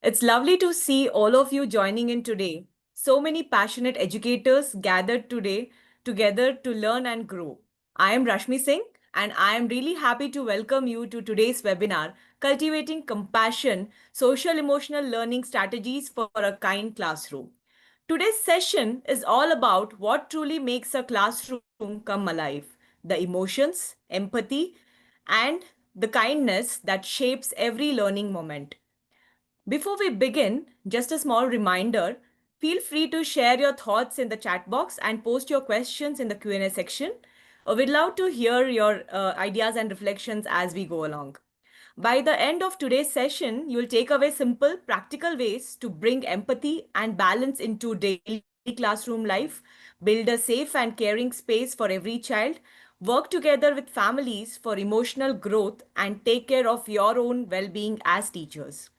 It's lovely to see all of you joining in today. So many passionate educators gathered today together to learn and grow. I am Rashmi Singh, and I am really happy to welcome you to today's webinar, Cultivating Compassion, Social Emotional Learning Strategies for a Kind Classroom. Today's session is all about what truly makes a classroom come alive, the emotions, empathy, and the kindness that shapes every learning moment. Before we begin, just a small reminder, feel free to share your thoughts in the chat box and post your questions in the Q&A section. We'd love to hear your ideas and reflections as we go along. By the end of today's session, you'll take away simple, practical ways to bring empathy and balance into daily classroom life, build a safe and caring space for every child, work together with families for emotional growth, and take care of your own well being as teachers.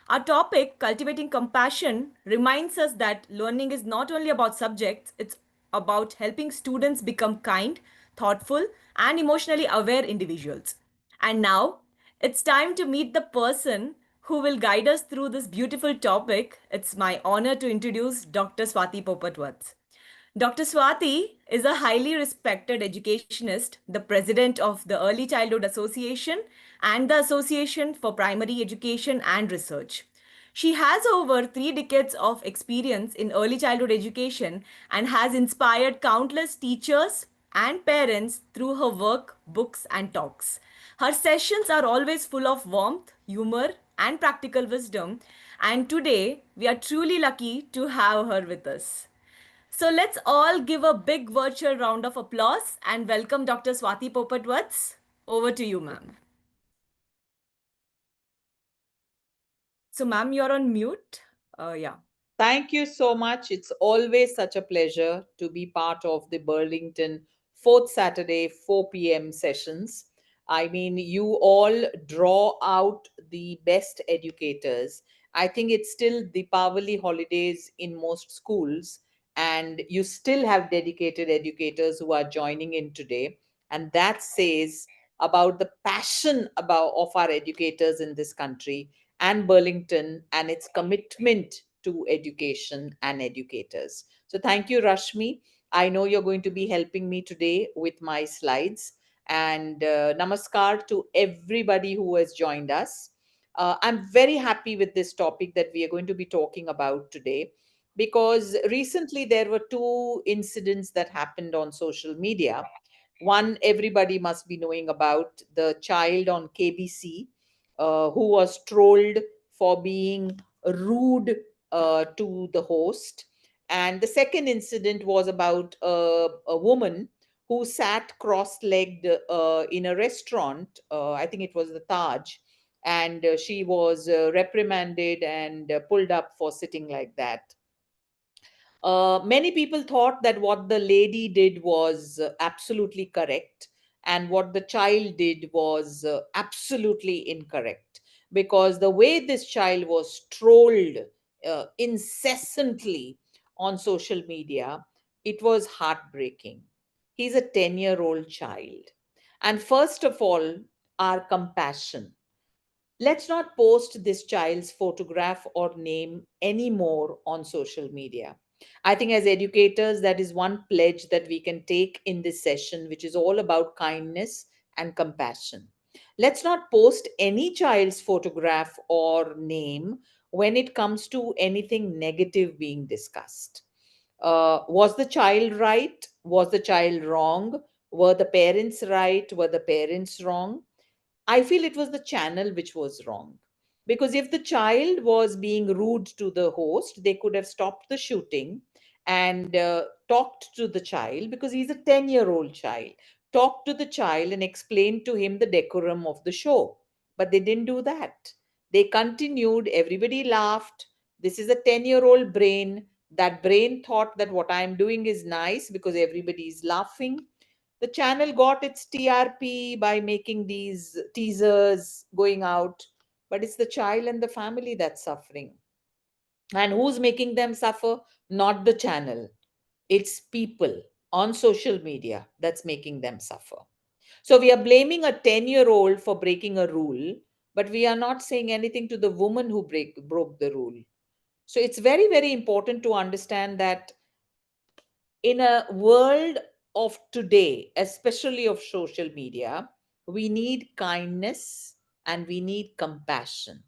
Our topic, Cultivating Compassion, reminds us that learning is not only about subjects, it's about helping students become kind, thoughtful, and emotionally aware individuals. And now, it's time to meet the person who will guide us through this beautiful topic. It's my honor to introduce Dr. Swati Popatwats. Dr. Swati is a highly respected educationist, the president of the Early Childhood Association and the Association for Primary Education and Research. She has over 3 decades of experience in early childhood education and has inspired countless teachers and parents through her work, books, and talks. Her sessions are always full of warmth, humor, and practical wisdom, and today we are truly lucky to have her with us. So let's all give a big virtual round of applause and welcome Dr. Swati Popatwats. Over to you, ma'am. So, ma'am, you're on mute. Yeah. Thank you so much. It's always such a pleasure to be part of the Burlington fourth Saturday 4 p.m. sessions. I mean, you all draw out the best educators. I think it's still Deepavali holidays in most schools, and you still have dedicated educators who are joining in today. And that says about the passion of our educators in this country and Burlington and its commitment to education and educators. So, thank you, Rashmi. I know you're going to be helping me today with my slides. And namaskar to everybody who has joined us. I'm very happy with this topic that we are going to be talking about today because recently there were two incidents that happened on social media. One, everybody must be knowing about the child on KBC who was trolled for being rude to the host. And the second incident was about a woman who sat cross legged in a restaurant. I think it was the Taj. And she was reprimanded and pulled up for sitting like that. Many people thought that what the lady did was absolutely correct, and what the child did was absolutely incorrect. Because the way this child was trolled incessantly on social media, it was heartbreaking. He's a 10-year-old child. And first of all, our compassion. Let's not post this child's photograph or name anymore on social media. I think, as educators, that is one pledge that we can take in this session, which is all about kindness and compassion. Let's not post any child's photograph or name when it comes to anything negative being discussed. Was the child right? Was the child wrong? Were the parents right? Were the parents wrong? I feel it was the channel which was wrong. Because if the child was being rude to the host, they could have stopped the shooting and talked to the child because he's a 10-year-old child. Talked to the child and explained to him the decorum of the show. But they didn't do that. They continued, everybody laughed. This is a 10-year-old brain. That brain thought that what I'm doing is nice because everybody is laughing. The channel got its TRP by making these teasers going out, but it's the child and the family that's suffering. And who's making them suffer? Not the channel, it's people on social media that's making them suffer. So we are blaming a 10-year-old for breaking a rule, but we are not saying anything to the woman who broke the rule. So it's very, very important to understand that in a world of today, especially of social media, we need kindness and we need compassion.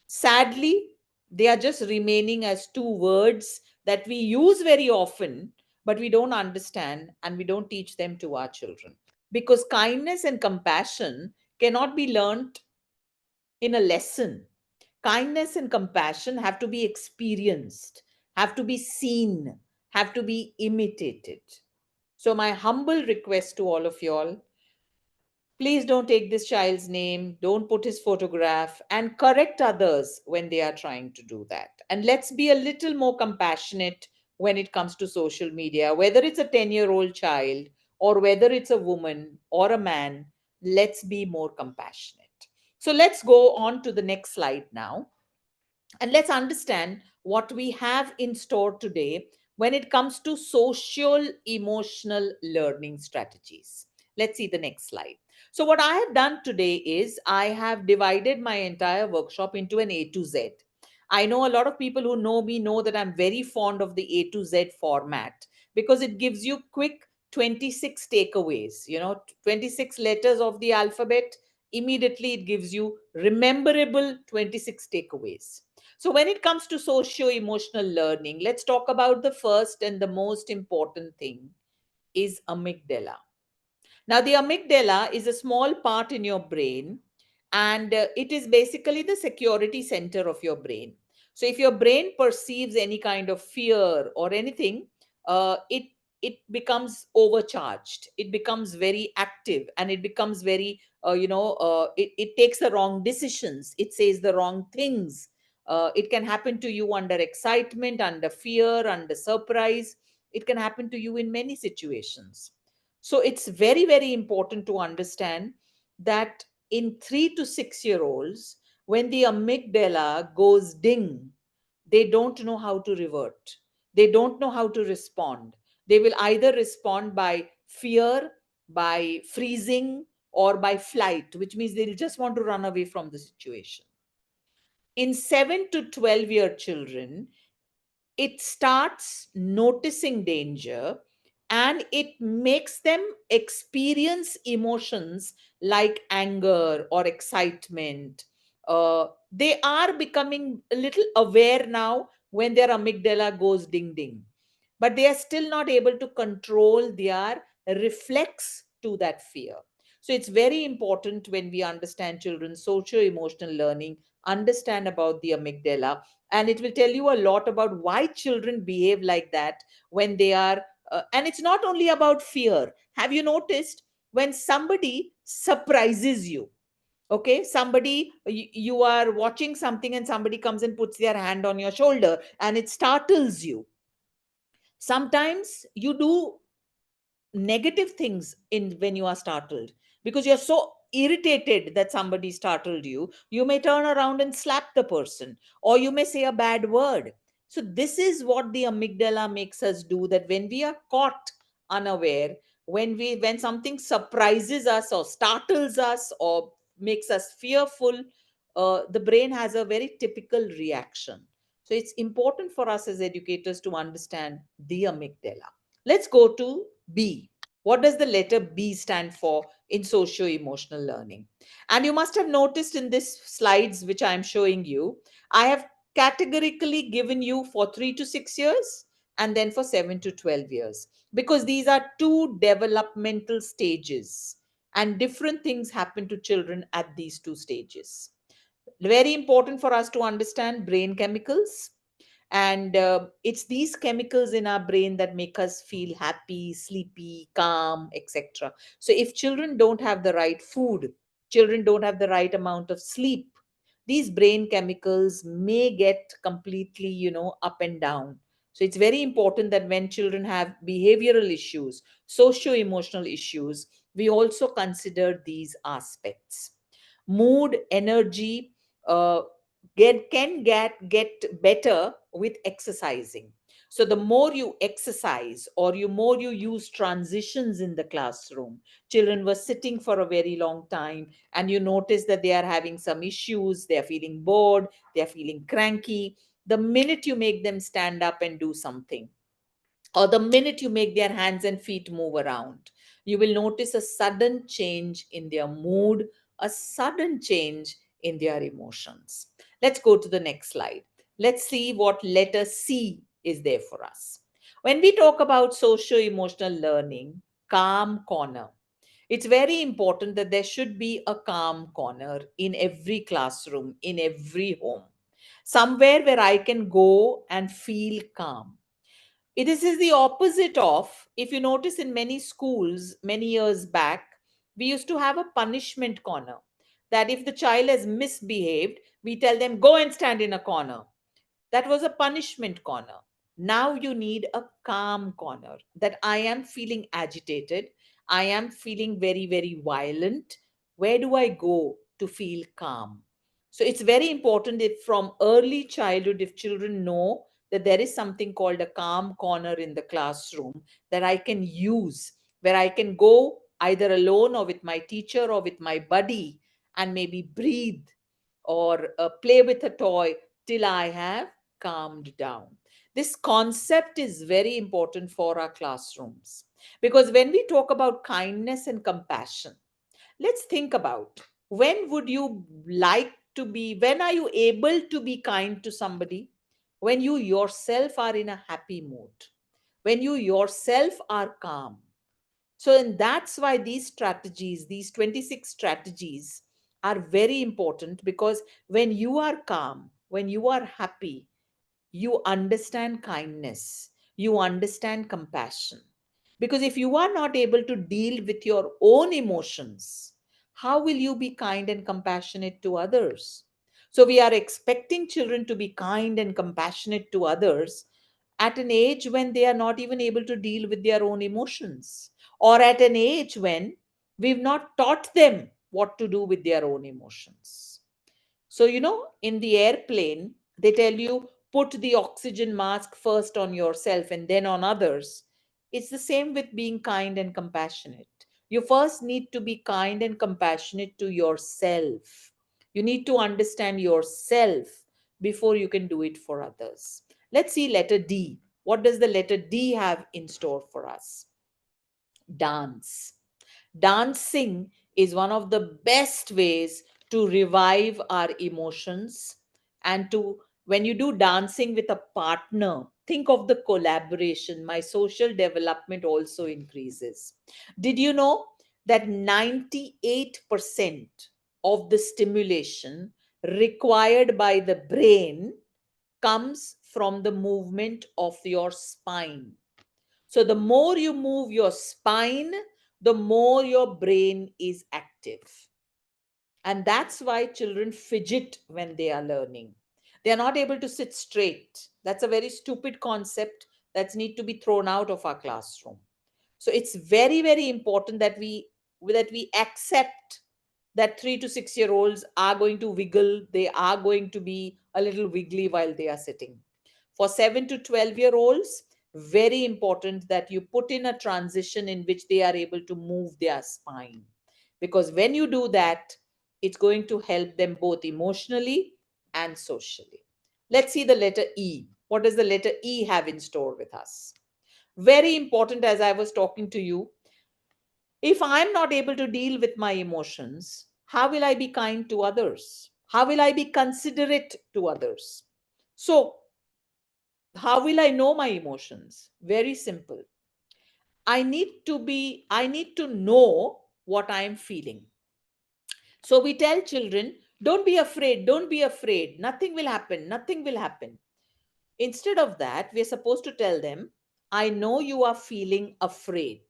Sadly, they are just remaining as two words that we use very often, but we don't understand and we don't teach them to our children. Because kindness and compassion cannot be learnt in a lesson. Kindness and compassion have to be experienced, have to be seen, have to be imitated. So, my humble request to all of y'all, please don't take this child's name, don't put his photograph, and correct others when they are trying to do that. And let's be a little more compassionate when it comes to social media, whether it's a 10-year-old child or whether it's a woman or a man, let's be more compassionate. So let's go on to the next slide now. And let's understand what we have in store today when it comes to social emotional learning strategies. Let's see the next slide. So, what I have done today is I have divided my entire workshop into an A to Z. I know a lot of people who know me know that I'm very fond of the A to Z format because it gives you quick 26 takeaways, 26 letters of the alphabet. Immediately, it gives you rememberable 26 takeaways. So, when it comes to socio emotional learning, let's talk about the first and the most important thing is amygdala. Now, the amygdala is a small part in your brain, and it is basically the security center of your brain. So, if your brain perceives any kind of fear or anything, it becomes overcharged. It becomes very active, and it becomes very it takes the wrong decisions. It says the wrong things. It can happen to you under excitement, under fear, under surprise. It can happen to you in many situations. So it's very, very important to understand that in 3 to 6 year olds, when the amygdala goes ding, they don't know how to revert. They don't know how to respond. They will either respond by fear, by freezing, or by flight, which means they'll just want to run away from the situation. In 7 to 12-year children, it starts noticing danger and it makes them experience emotions like anger or excitement. They are becoming a little aware now when their amygdala goes ding ding, but they are still not able to control their reflex to that fear. So it's very important when we understand children's socio emotional learning, understand about the amygdala, and it will tell you a lot about why children behave like that when they are and it's not only about fear. Have you noticed when somebody surprises you? Okay, somebody, you are watching something and somebody comes and puts their hand on your shoulder and it startles you. Sometimes you do negative things in when you are startled, because you're so irritated that somebody startled you. You may turn around and slap the person, or you may say a bad word. So this is what the amygdala makes us do, that when we are caught unaware, when something surprises us or startles us or makes us fearful, the brain has a very typical reaction. So it's important for us as educators to understand the amygdala. Let's go to B. What does the letter B stand for in socio emotional learning? And you must have noticed in this slides which I am showing you, I have categorically given you for 3 to 6 years and then for 7 to 12 years, because these are two developmental stages and different things happen to children at these two stages. Very important for us to understand brain chemicals, and it's these chemicals in our brain that make us feel happy, sleepy, calm, etc. So if children don't have the right food, children don't have the right amount of sleep, these brain chemicals may get completely, up and down. So it's very important that when children have behavioral issues, socio emotional issues, we also consider these aspects. Mood, energy, uh, get better with exercising. So the more you exercise, or you more you use transitions in the classroom, children were sitting for a very long time and you notice that they are having some issues, they are feeling bored, they are feeling cranky. The minute you make them stand up and do something, or the minute you make their hands and feet move around, you will notice a sudden change in their mood, a sudden change in their emotions. Let's go to the next slide. Let's see what letter C is there for us. When we talk about socio emotional learning, calm corner, it's very important that there should be a calm corner in every classroom, in every home, somewhere where I can go and feel calm. This is the opposite of, if you notice, in many schools, many years back, we used to have a punishment corner. That if the child has misbehaved, we tell them, go and stand in a corner. That was a punishment corner. Now you need a calm corner, that I am feeling agitated. I am feeling very, very violent. Where do I go to feel calm? So it's very important if from early childhood, if children know that there is something called a calm corner in the classroom that I can use, where I can go either alone or with my teacher or with my buddy and maybe breathe or play with a toy till I have calmed down. This concept is very important for our classrooms, because when we talk about kindness and compassion, let's think about, when would you like to be, when are you able to be kind to somebody? When you yourself are in a happy mood, when you yourself are calm. So, and that's why these strategies, these 26 strategies, are very important, because when you are calm, when you are happy, you understand kindness, you understand compassion. Because if you are not able to deal with your own emotions, how will you be kind and compassionate to others? So, we are expecting children to be kind and compassionate to others at an age when they are not even able to deal with their own emotions, or at an age when we've not taught them what to do with their own emotions. So, in the airplane, they tell you put the oxygen mask first on yourself and then on others. It's the same with being kind and compassionate. You first need to be kind and compassionate to yourself. You need to understand yourself before you can do it for others. Let's see letter D. What does the letter D have in store for us? Dance. Dancing is one of the best ways to revive our emotions. And to, when you do dancing with a partner, think of the collaboration. My social development also increases. Did you know that 98% of the stimulation required by the brain comes from the movement of your spine? So the more you move your spine, the more your brain is active. And that's why children fidget when they are learning. They are not able to sit straight. That's a very stupid concept that needs to be thrown out of our classroom. So it's very, very important that we accept that 3 to 6 year olds are going to wiggle, they are going to be a little wiggly while they are sitting. For 7 to 12 year olds, very important that you put in a transition in which they are able to move their spine. Because when you do that, it's going to help them both emotionally and socially. Let's see the letter E. What does the letter E have in store with us? Very important, as I was talking to you. If I'm not able to deal with my emotions, how will I be kind to others? How will I be considerate to others? So, how will I know my emotions? Very simple. I need to know what I am feeling. So we tell children, don't be afraid, nothing will happen, nothing will happen. Instead of that, we're supposed to tell them, I know you are feeling afraid.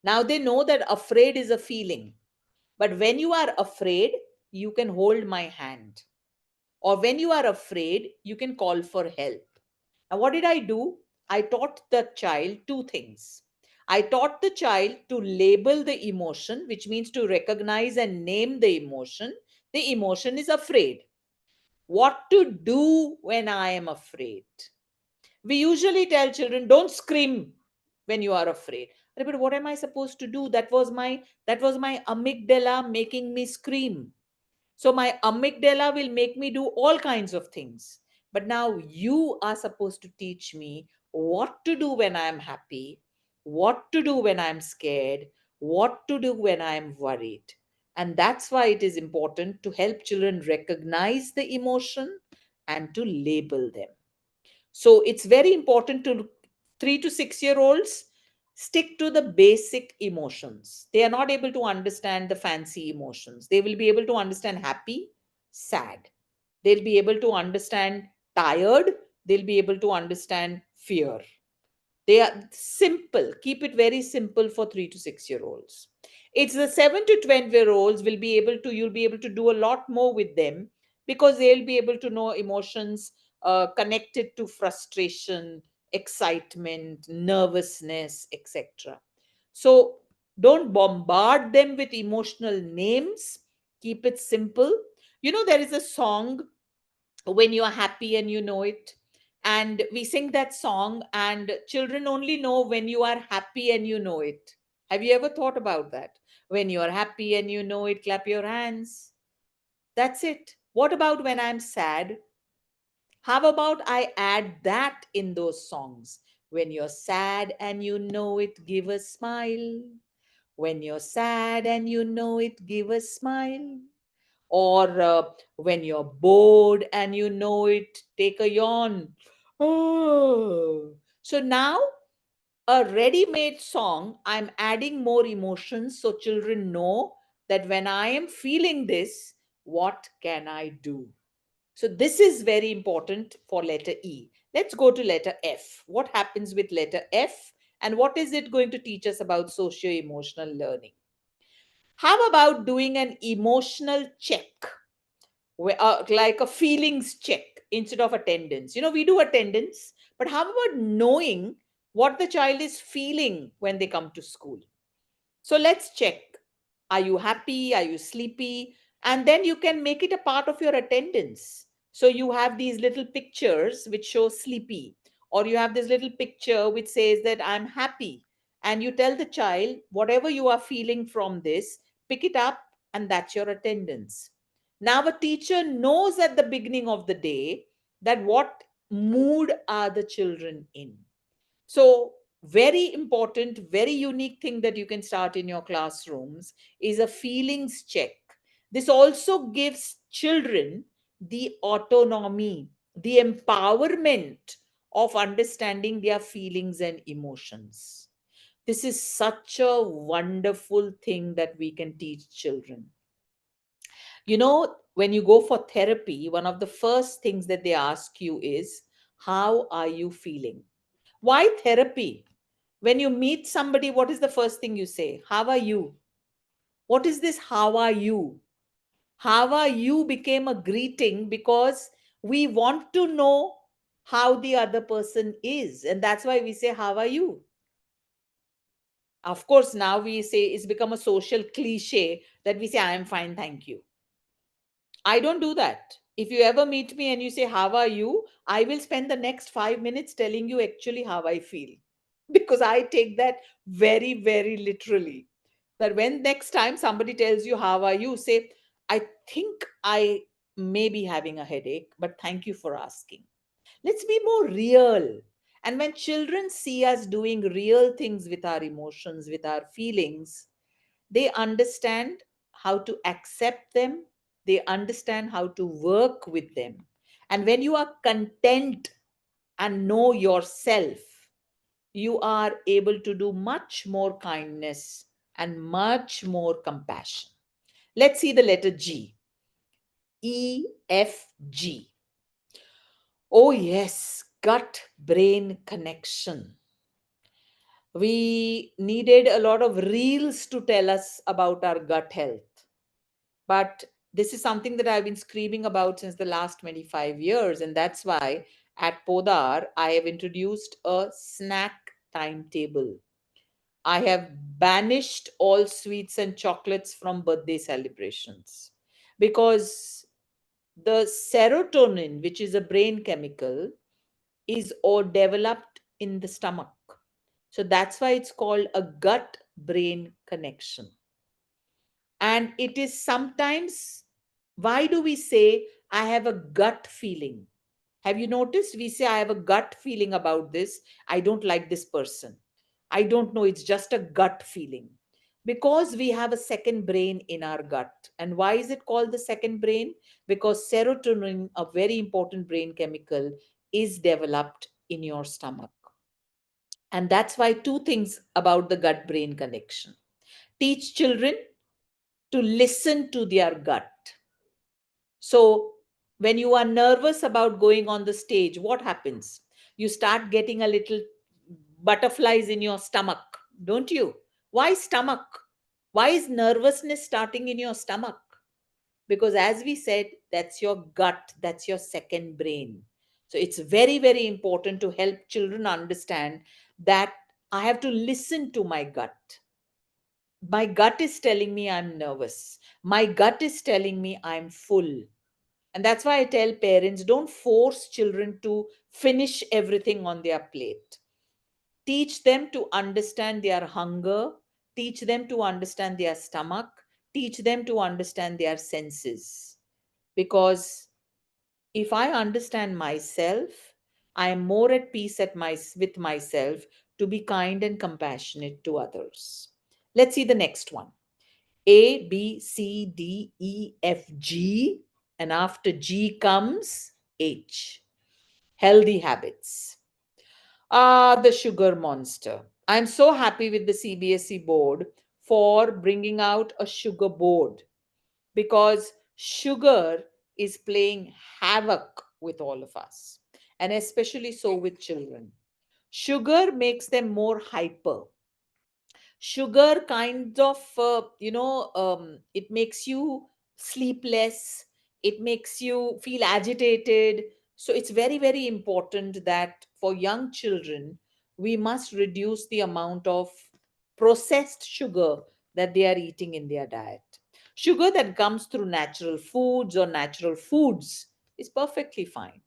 Now they know that afraid is a feeling. But when you are afraid, you can hold my hand. Or when you are afraid, you can call for help. Now, what did I do? I taught the child two things. I taught the child to label the emotion, which means to recognize and name the emotion. The emotion is afraid. What to do when I am afraid? We usually tell children, don't scream when you are afraid. But what am I supposed to do? That was my amygdala making me scream. So my amygdala will make me do all kinds of things. But now you are supposed to teach me what to do when I'm happy, what to do when I'm scared, what to do when I'm worried. And that's why it is important to help children recognize the emotion and to label them. So it's very important to 3 to 6 year olds stick to the basic emotions. They are not able to understand the fancy emotions. They will be able to understand happy, sad. They'll be able to understand tired. They'll be able to understand fear. They are simple. Keep it very simple for 3 to 6 year olds. It's the 7 to 12 year olds you'll be able to do a lot more with them because they'll be able to know emotions connected to frustration, excitement, nervousness, etc. So don't bombard them with emotional names. Keep it simple. There is a song, when you are happy and you know it, and we sing that song, and children only know when you are happy and you know it. Have you ever thought about that? When you are happy and you know it, clap your hands. That's it. What about when I'm sad? How about I add that in those songs? When you're sad and you know it, give a smile. When you're sad and you know it, give a smile. Or when you're bored and you know it, take a yawn. Oh. So now, a ready made song, I'm adding more emotions so children know that when I am feeling this, what can I do? So this is very important for letter E. Let's go to letter F. What happens with letter F, and what is it going to teach us about socio emotional learning? How about doing an emotional check, like a feelings check instead of attendance? We do attendance, but how about knowing what the child is feeling when they come to school? So let's check. Are you happy? Are you sleepy? And then you can make it a part of your attendance. So you have these little pictures which show sleepy, or you have this little picture which says that I'm happy. And you tell the child, whatever you are feeling from this, pick it up, and that's your attendance. Now, a teacher knows at the beginning of the day that what mood are the children in. So, very important, very unique thing that you can start in your classrooms is a feelings check. This also gives children the autonomy, the empowerment of understanding their feelings and emotions. This is such a wonderful thing that we can teach children. When you go for therapy, one of the first things that they ask you is, how are you feeling? Why therapy? When you meet somebody, what is the first thing you say? How are you? What is this? How are you? How are you became a greeting because we want to know how the other person is. And that's why we say, how are you? Of course, now we say it's become a social cliche that we say, I am fine, thank you. I don't do that. If you ever meet me and you say, how are you? I will spend the next 5 minutes telling you actually how I feel because I take that very, very literally. That when next time somebody tells you, how are you? Say, I think I may be having a headache, but thank you for asking. Let's be more real. And when children see us doing real things with our emotions, with our feelings, they understand how to accept them, they understand how to work with them. And when you are content and know yourself, you are able to do much more kindness and much more compassion. Let's see the letter G. E, F, G. Oh, yes, gut brain connection. We needed a lot of reels to tell us about our gut health. But this is something that I've been screaming about since the last 25 years. And that's why at Podar, I have introduced a snack timetable. I have banished all sweets and chocolates from birthday celebrations because the serotonin, which is a brain chemical, is or developed in the stomach. So that's why it's called a gut brain connection. And it is sometimes, why do we say, I have a gut feeling? Have you noticed? We say, I have a gut feeling about this. I don't like this person. I don't know. It's just a gut feeling. Because we have a second brain in our gut. And why is it called the second brain? Because serotonin, a very important brain chemical, is developed in your stomach. And that's why two things about the gut brain connection: teach children to listen to their gut. So, when you are nervous about going on the stage, what happens? You start getting a little butterflies in your stomach, don't you? Why stomach? Why is nervousness starting in your stomach? Because, as we said, that's your gut, that's your second brain. So, it's very, very important to help children understand that I have to listen to my gut. My gut is telling me I'm nervous. My gut is telling me I'm full. And that's why I tell parents, don't force children to finish everything on their plate. Teach them to understand their hunger, teach them to understand their stomach, teach them to understand their senses. Because if I understand myself, I am more at peace with myself to be kind and compassionate to others. Let's see the next one. A, B, C, D, E, F, G, and after G comes H. Healthy habits. Ah, the sugar monster. I'm so happy with the CBSE board for bringing out a sugar board, because sugar is playing havoc with all of us, and especially so with children. Sugar makes them more hyper. Sugar kind of it makes you sleepless, it makes you feel agitated. So it's very, very important that for young children we must reduce the amount of processed sugar that they are eating in their diet. Sugar that comes through natural foods or natural foods is perfectly fine,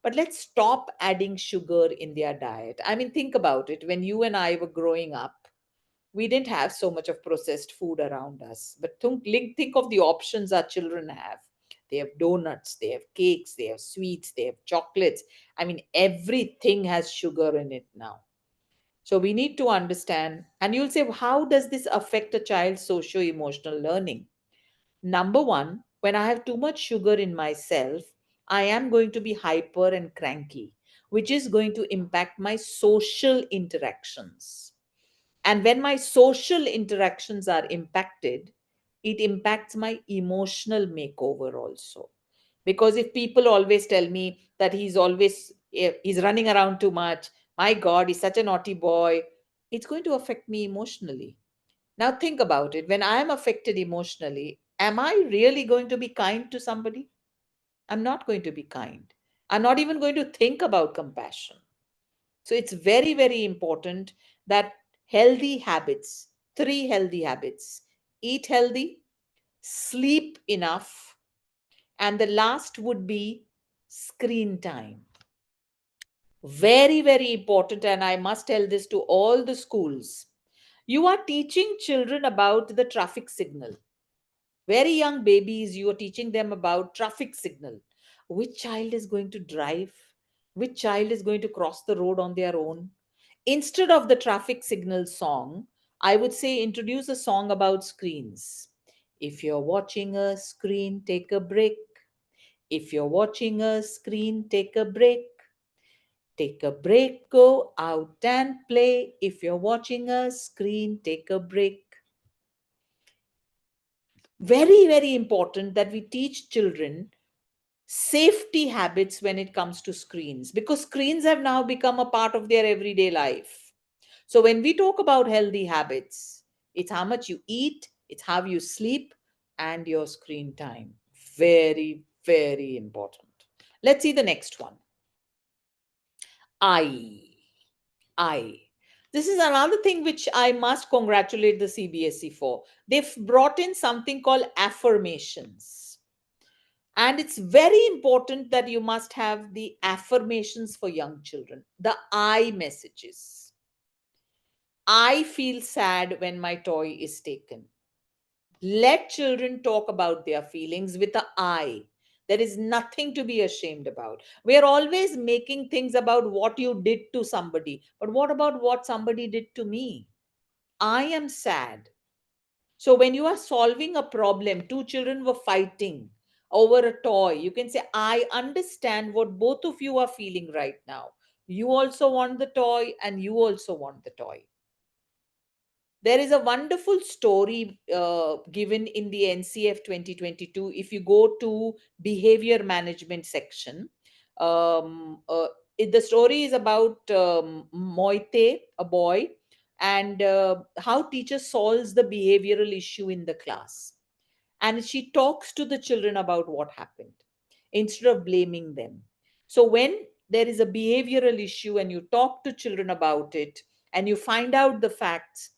but let's stop adding sugar in their diet. I mean, think about it. When you and I were growing up, we didn't have so much of processed food around us. But think of the options our children have. They have donuts, they have cakes, they have sweets, they have chocolates. I mean, everything has sugar in it now. So we need to understand. And you'll say, how does this affect a child's socio emotional learning? Number one, when I have too much sugar in myself, I am going to be hyper and cranky, which is going to impact my social interactions. And when my social interactions are impacted, it impacts my emotional makeover also. Because if people always tell me that he's running around too much, my God, he's such a naughty boy, it's going to affect me emotionally. Now think about it. When I am affected emotionally, am I really going to be kind to somebody? I'm not going to be kind. I'm not even going to think about compassion. So it's very, very important that healthy habits, three healthy habits: eat healthy, sleep enough, and the last would be screen time. Very, very important. And I must tell this to all the schools. You are teaching children about the traffic signal. Very young babies, you are teaching them about traffic signal. Which child is going to drive? Which child is going to cross the road on their own? Instead of the traffic signal song, I would say introduce a song about screens. If you're watching a screen, take a break. If you're watching a screen, take a break. Take a break, go out and play. If you're watching a screen, take a break. Very, very important that we teach children safety habits when it comes to screens, because screens have now become a part of their everyday life. So when we talk about healthy habits, it's how much you eat, it's how you sleep, and your screen time. Very, very important. Let's see the next one. I i this is another thing which I must congratulate the CBSE for. They've brought in something called affirmations. And it's very important that you must have the affirmations for young children, the I messages. I feel sad when my toy is taken. Let children talk about their feelings with a I. There is nothing to be ashamed about. We are always making things about what you did to somebody. But what about what somebody did to me? I am sad. So when you are solving a problem, two children were fighting over a toy, you can say, I understand what both of you are feeling right now. You also want the toy, and you also want the toy. There is a wonderful story given in the NCF 2022. If you go to behavior management section, the story is about Moite, a boy, and how teacher solves the behavioral issue in the class. And she talks to the children about what happened instead of blaming them. So when there is a behavioral issue and you talk to children about it and you find out the facts,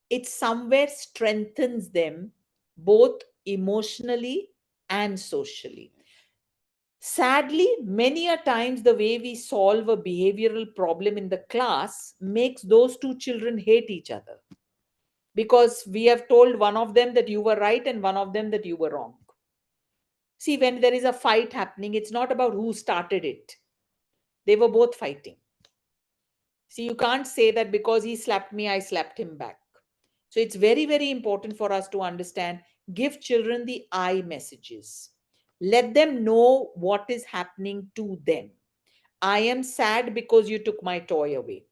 it somewhere strengthens them both emotionally and socially. Sadly, many a times the way we solve a behavioral problem in the class makes those two children hate each other, because we have told one of them that you were right and one of them that you were wrong. See, when there is a fight happening, it's not about who started it. They were both fighting. See, you can't say that because he slapped me, I slapped him back. So it's very, very important for us to understand, give children the I messages. Let them know what is happening to them. I am sad because you took my toy away.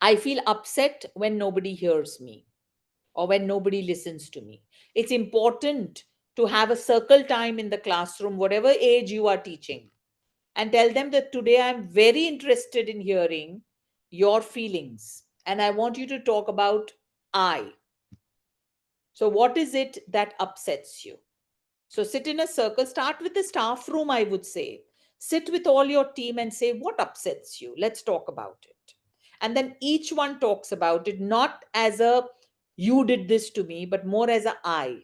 I feel upset when nobody hears me or when nobody listens to me. It's important to have a circle time in the classroom, whatever age you are teaching, and tell them that today I'm very interested in hearing your feelings and I want you to talk about I. So, what is it that upsets you? So, sit in a circle, start with the staff room, I would say. Sit with all your team and say, what upsets you? Let's talk about it. And then each one talks about it, not as a you did this to me, but more as a I,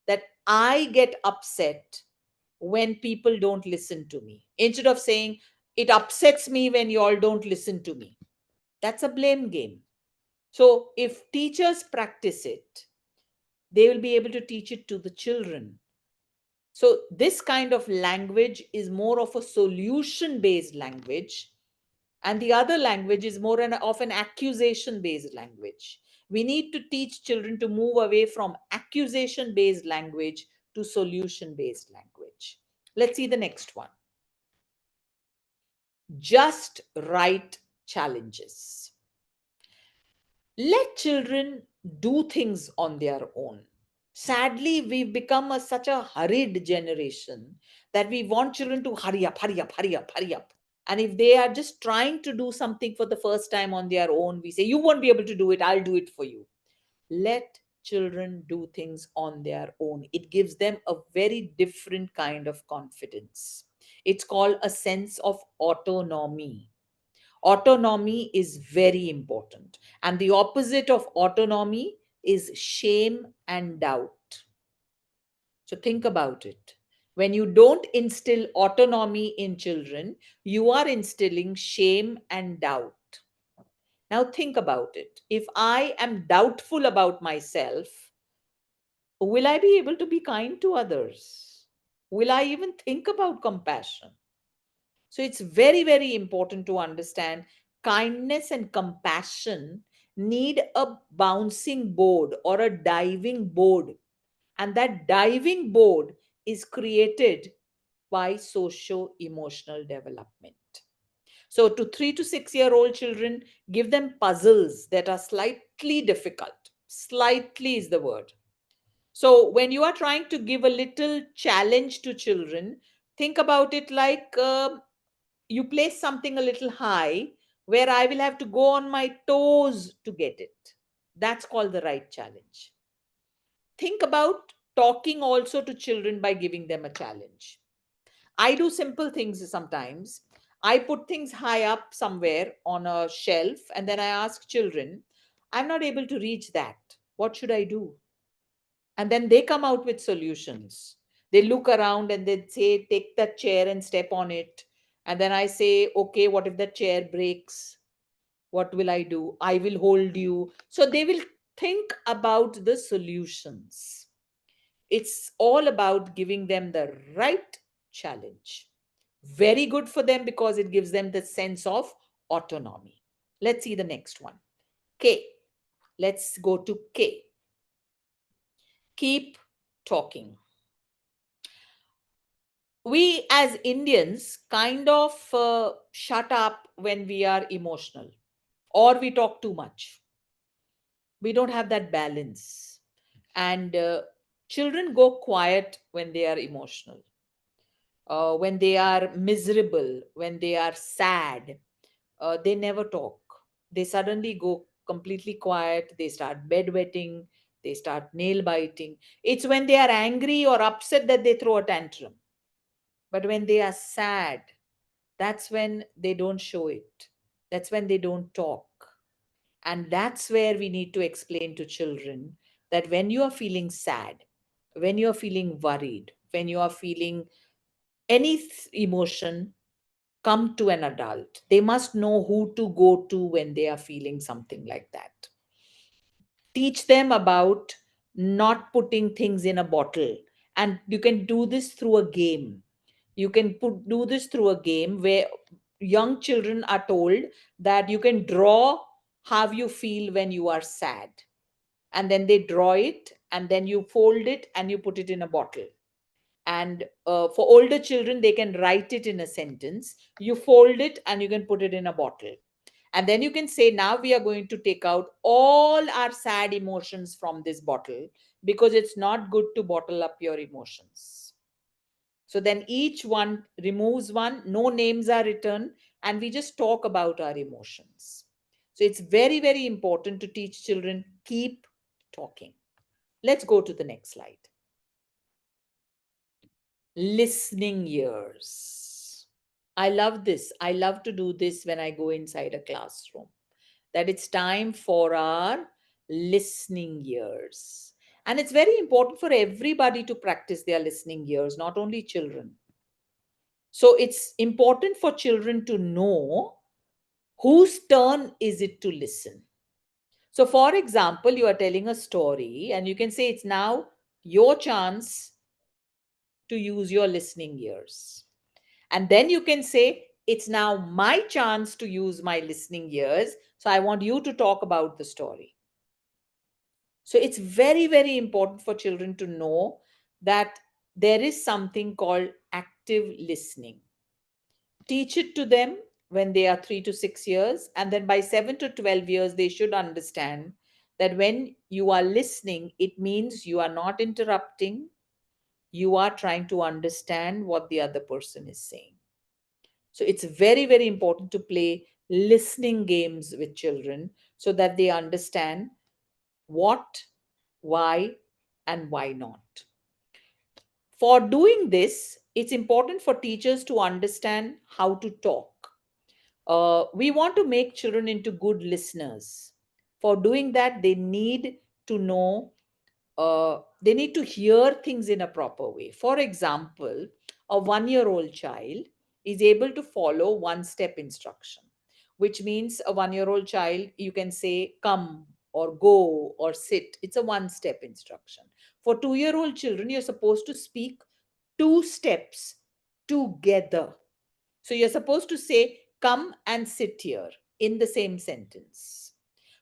that I get upset when people don't listen to me. Instead of saying, it upsets me when you all don't listen to me. That's a blame game. So, if teachers practice it, they will be able to teach it to the children. So, this kind of language is more of a solution based language, and the other language is more of an accusation based language. We need to teach children to move away from accusation based language to solution based language. Let's see the next one. Just right challenges. Let children do things on their own. Sadly, we've become such a hurried generation that we want children to hurry up, hurry up, hurry up, hurry up. And if they are just trying to do something for the first time on their own, we say, you won't be able to do it, I'll do it for you. Let children do things on their own. It gives them a very different kind of confidence. It's called a sense of autonomy. Autonomy is very important. And the opposite of autonomy is shame and doubt. So think about it. When you don't instill autonomy in children, you are instilling shame and doubt. Now think about it. If I am doubtful about myself, will I be able to be kind to others? Will I even think about compassion? So it's very, very important to understand kindness and compassion need a bouncing board or a diving board. And that diving board is created by socio emotional development. So, to 3 to 6 year old children, give them puzzles that are slightly difficult. Slightly is the word. So, when you are trying to give a little challenge to children, think about it like you place something a little high where I will have to go on my toes to get it. That's called the right challenge. Think about talking also to children by giving them a challenge. I do simple things sometimes. I put things high up somewhere on a shelf and then I ask children, I'm not able to reach that. What should I do? And then they come out with solutions. They look around and they say, take that chair and step on it. And then I say, okay, what if the chair breaks? What will I do? I will hold you. So they will think about the solutions. It's all about giving them the right challenge. Very good for them because it gives them the sense of autonomy. Let's see the next one. K. Let's go to K. Keep talking. We as Indians kind of shut up when we are emotional or we talk too much. We don't have that balance. And children go quiet when they are emotional, when they are miserable, when they are sad. They never talk. They suddenly go completely quiet. They start bedwetting. They start nail biting. It's when they are angry or upset that they throw a tantrum. But when they are sad, that's when they don't show it. That's when they don't talk. And that's where we need to explain to children that when you are feeling sad, when you are feeling worried, when you are feeling any emotion, come to an adult. They must know who to go to when they are feeling something like that. Teach them about not putting things in a bottle. And you can do this through a game. You can do this through a game where young children are told that you can draw how you feel when you are sad. And then they draw it and then you fold it and you put it in a bottle. And for older children, they can write it in a sentence. You fold it and you can put it in a bottle. And then you can say, now we are going to take out all our sad emotions from this bottle because it's not good to bottle up your emotions. So then each one removes one, no names are written, and we just talk about our emotions. So it's very, very important to teach children keep talking. Let's go to the next slide. Listening ears. I love this. I love to do this when I go inside a classroom. That it's time for our listening ears. And it's very important for everybody to practice their listening ears, not only children. So it's important for children to know whose turn is it to listen. So, for example, you are telling a story, and you can say it's now your chance to use your listening ears. And then you can say, it's now my chance to use my listening ears. So, I want you to talk about the story. So it's very, very important for children to know that there is something called active listening. Teach it to them when they are 3 to 6 years. And then by 7 to 12 years, they should understand that when you are listening, it means you are not interrupting. You are trying to understand what the other person is saying. So it's very, very important to play listening games with children so that they understand what, why, and why not. For doing this, it's important for teachers to understand how to talk. We want to make children into good listeners. For doing that, they need to know, they need to hear things in a proper way. For example, a 1 year old child is able to follow one step instruction, which means a 1 year old child, you can say, come or go or sit. It's a one step instruction. For 2 year old children, you're supposed to speak two steps together. So you're supposed to say, come and sit here in the same sentence.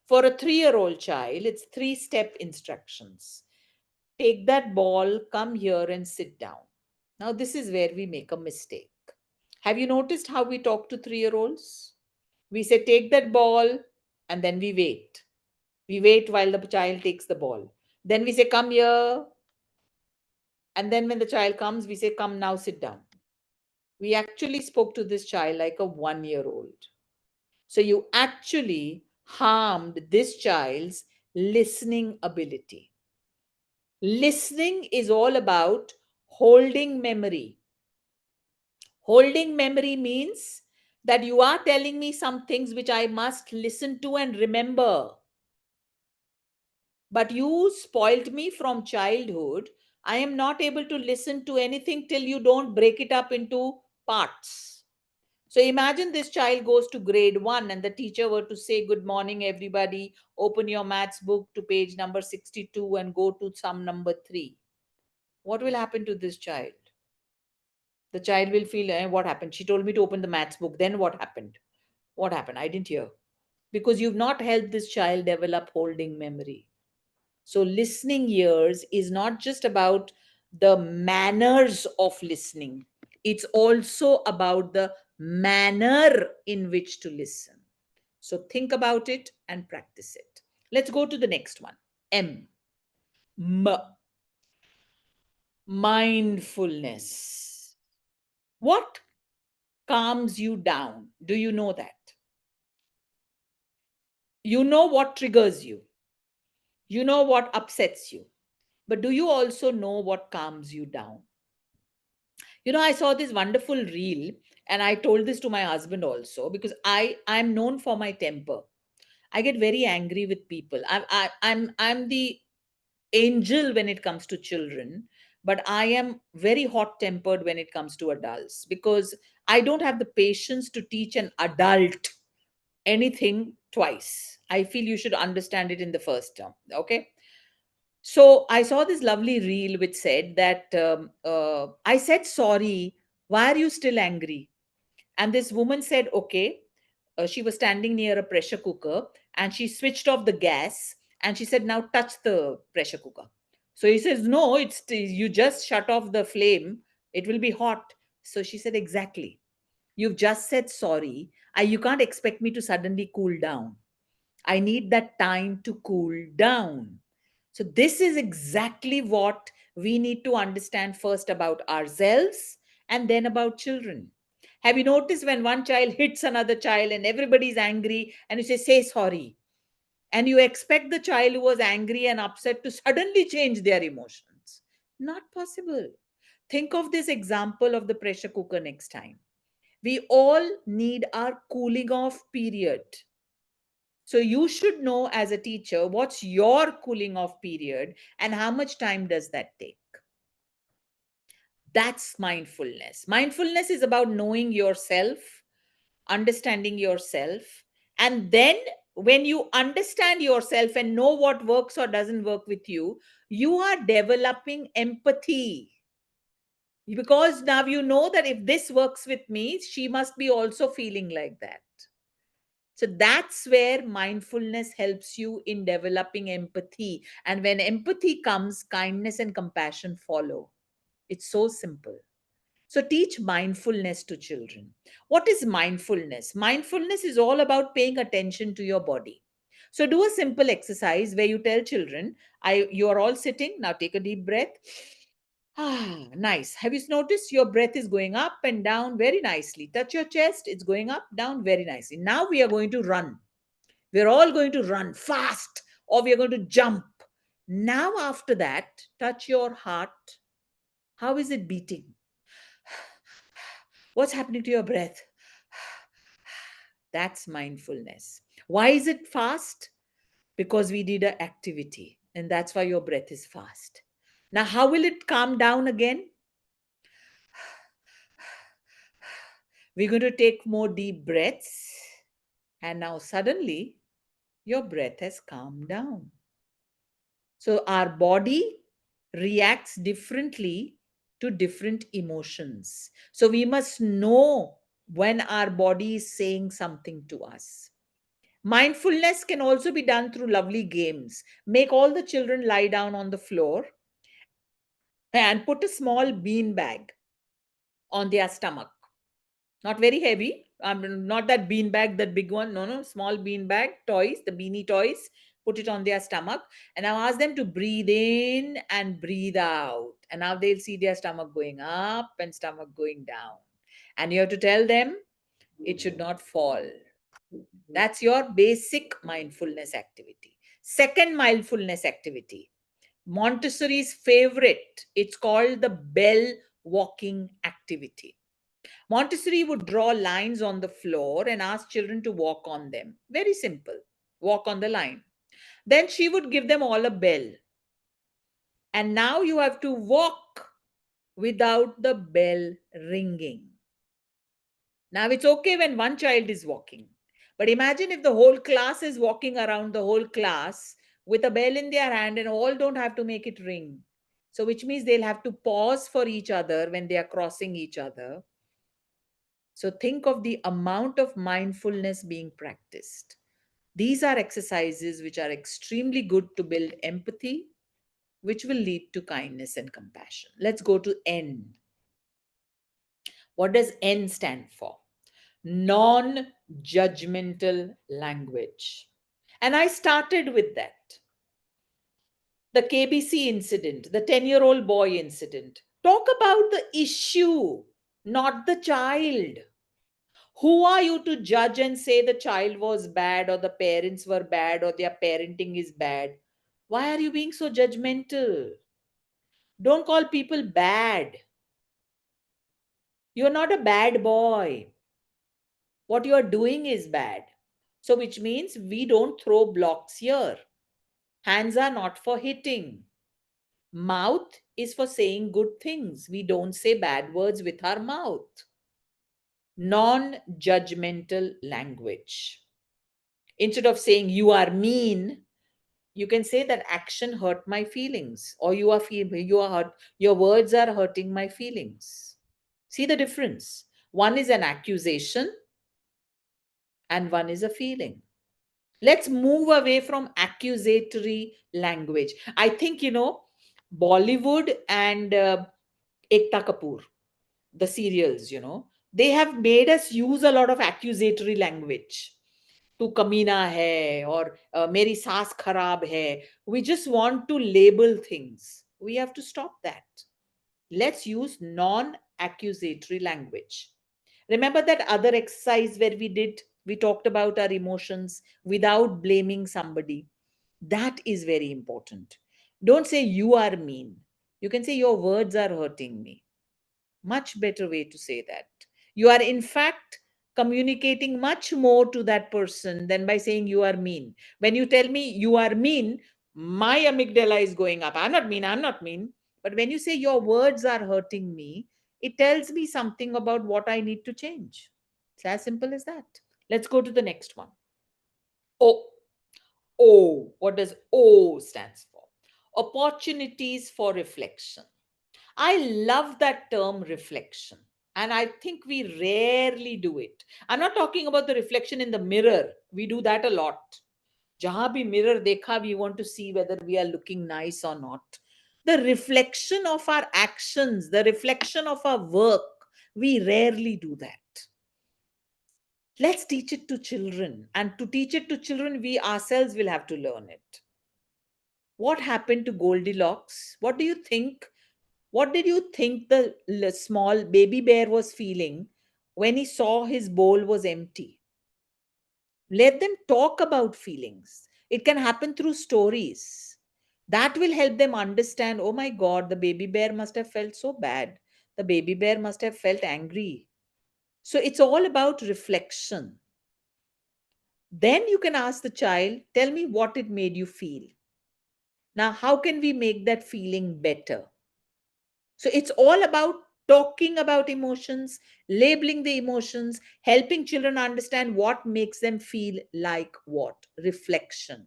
For a 3 year old child, it's three-step instructions. Take that ball, come here and sit down. Now, this is where we make a mistake. Have you noticed how we talk to 3 year olds? We say, take that ball, and then we wait. We wait while the child takes the ball. Then we say, come here. And then when the child comes, we say, come now, sit down. We actually spoke to this child like a 1 year old. So you actually harmed this child's listening ability. Listening is all about holding memory. Holding memory means that you are telling me some things which I must listen to and remember. But you spoiled me from childhood I am not able to listen to anything till you don't break it up into parts. So imagine this child goes to grade 1 and the teacher were to say, "Good morning, everybody. Open your maths book to page number 62 and go to sum number 3." What will happen to this child? The child will feel, what happened? She told me to open the maths book. Then what happened? What happened? I didn't hear. Because you've not helped this child develop holding memory. So, listening ears is not just about the manners of listening, it's also about the manner in which to listen. So, think about it and practice it. Let's go to the next one. M. M. Mindfulness. What calms you down? Do you know that? You know what triggers you, you know what upsets you, but do you also know what calms you down? I saw this wonderful reel, and I told this to my husband also, because I'm known for my temper. I get very angry with people. I'm the angel when it comes to children, but I am very hot tempered when it comes to adults, because I don't have the patience to teach an adult anything twice. I feel you should understand it in the first term. Okay. So I saw this lovely reel which said that, I said sorry. Why are you still angry? And this woman said, okay. She was standing near a pressure cooker and she switched off the gas and she said, now touch the pressure cooker. So he says, no, you just shut off the flame. It will be hot. So she said, exactly. You've just said sorry. You can't expect me to suddenly cool down. I need that time to cool down. So, this is exactly what we need to understand first about ourselves and then about children. Have you noticed when one child hits another child and everybody's angry and you say sorry, and you expect the child who was angry and upset to suddenly change their emotions? Not possible. Think of this example of the pressure cooker next time. We all need our cooling off period. So you should know as a teacher what's your cooling off period and how much time does that take. That's mindfulness. Mindfulness is about knowing yourself, understanding yourself, and then when you understand yourself and know what works or doesn't work with you, you are developing empathy, because now you know that if this works with me, she must be also feeling like that. So that's where mindfulness helps you in developing empathy. And when empathy comes, kindness and compassion follow. It's so simple. So teach mindfulness to children. What is mindfulness? Mindfulness is all about paying attention to your body. So do a simple exercise where you tell children, you are all sitting, now take a deep breath. Ah, nice. Have you noticed your breath is going up and down very nicely? Touch your chest, it's going up, down very nicely. Now we are going to run. We're all going to run fast, or we're going to jump. Now, after that, touch your heart. How is it beating? What's happening to your breath? That's mindfulness. Why is it fast? Because we did an activity, and that's why your breath is fast. Now, how will it calm down again? We're going to take more deep breaths, and now suddenly your breath has calmed down. So our body reacts differently to different emotions. So we must know when our body is saying something to us. Mindfulness can also be done through lovely games. Make all the children lie down on the floor and put a small bean bag on their stomach. Not very heavy. Not that bean bag, that big one. No, no, small bean bag, toys, the beanie toys. Put it on their stomach. And now ask them to breathe in and breathe out. And now they'll see their stomach going up and stomach going down. And you have to tell them it should not fall. That's your basic mindfulness activity. Second mindfulness activity, Montessori's favorite. It's called the bell walking activity. Montessori would draw lines on the floor and ask children to walk on them. Very simple. Walk on the line. Then she would give them all a bell. And now you have to walk without the bell ringing. Now it's okay when one child is walking. But imagine if the whole class is walking around the whole class with a bell in their hand and all don't have to make it ring. So, which means they'll have to pause for each other when they are crossing each other. So, think of the amount of mindfulness being practiced. These are exercises which are extremely good to build empathy, which will lead to kindness and compassion. Let's go to N. What does N stand for? Non judgmental language. And I started with that. The KBC incident, the 10-year-old boy incident. Talk about the issue, not the child. Who are you to judge and say the child was bad or the parents were bad or their parenting is bad? Why are you being so judgmental? Don't call people bad. You're not a bad boy. What you are doing is bad. So, which means we don't throw blocks here. Hands are not for hitting. Mouth is for saying good things. We don't say bad words with our mouth. Non judgmental language. Instead of saying you are mean, you can say that action hurt my feelings, or you are hurt, your words are hurting my feelings. See the difference. One is an accusation and one is a feeling. Let's move away from accusatory language. I think, Bollywood and Ekta Kapoor, the serials, they have made us use a lot of accusatory language. Tu kamina hai or meri saas kharab hai. We just want to label things. We have to stop that. Let's use non accusatory language. Remember that other exercise where we talked about our emotions without blaming somebody. That is very important. Don't say you are mean. You can say your words are hurting me. Much better way to say that. You are, in fact, communicating much more to that person than by saying you are mean. When you tell me you are mean, my amygdala is going up. I'm not mean, I'm not mean. But when you say your words are hurting me, it tells me something about what I need to change. It's as simple as that. Let's go to the next one. O. O. What does O stands for? Opportunities for reflection. I love that term reflection. And I think we rarely do it. I'm not talking about the reflection in the mirror. We do that a lot. Jahan bhi mirror dekha, we want to see whether we are looking nice or not. The reflection of our actions, the reflection of our work, we rarely do that. Let's teach it to children. And to teach it to children, we ourselves will have to learn it. What happened to Goldilocks? What do you think? What did you think the small baby bear was feeling when he saw his bowl was empty? Let them talk about feelings. It can happen through stories. That will help them understand, oh my God, the baby bear must have felt so bad. The baby bear must have felt angry. So it's all about reflection. Then you can ask the child, tell me what it made you feel. Now, how can we make that feeling better? So it's all about talking about emotions, labeling the emotions, helping children understand what makes them feel like what. Reflection.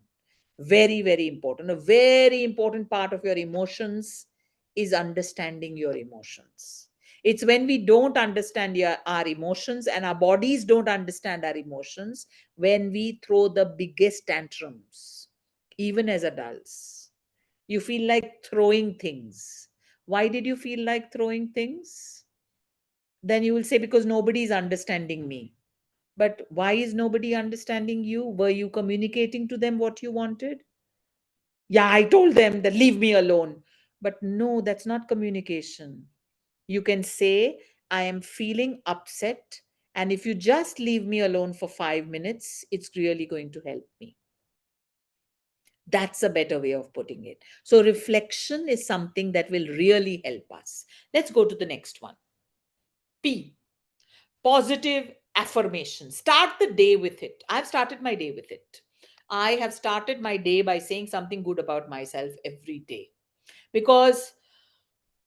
Very, very important. A very important part of your emotions is understanding your emotions. It's when we don't understand our emotions and our bodies don't understand our emotions when we throw the biggest tantrums, even as adults. You feel like throwing things. Why did you feel like throwing things? Then you will say, because nobody is understanding me. But why is nobody understanding you? Were you communicating to them what you wanted? Yeah, I told them that leave me alone. But no, that's not communication. You can say, I am feeling upset. And if you just leave me alone for 5 minutes, it's really going to help me. That's a better way of putting it. So, reflection is something that will really help us. Let's go to the next one. P, positive affirmation. Start the day with it. I've started my day with it. I have started my day by saying something good about myself every day. Because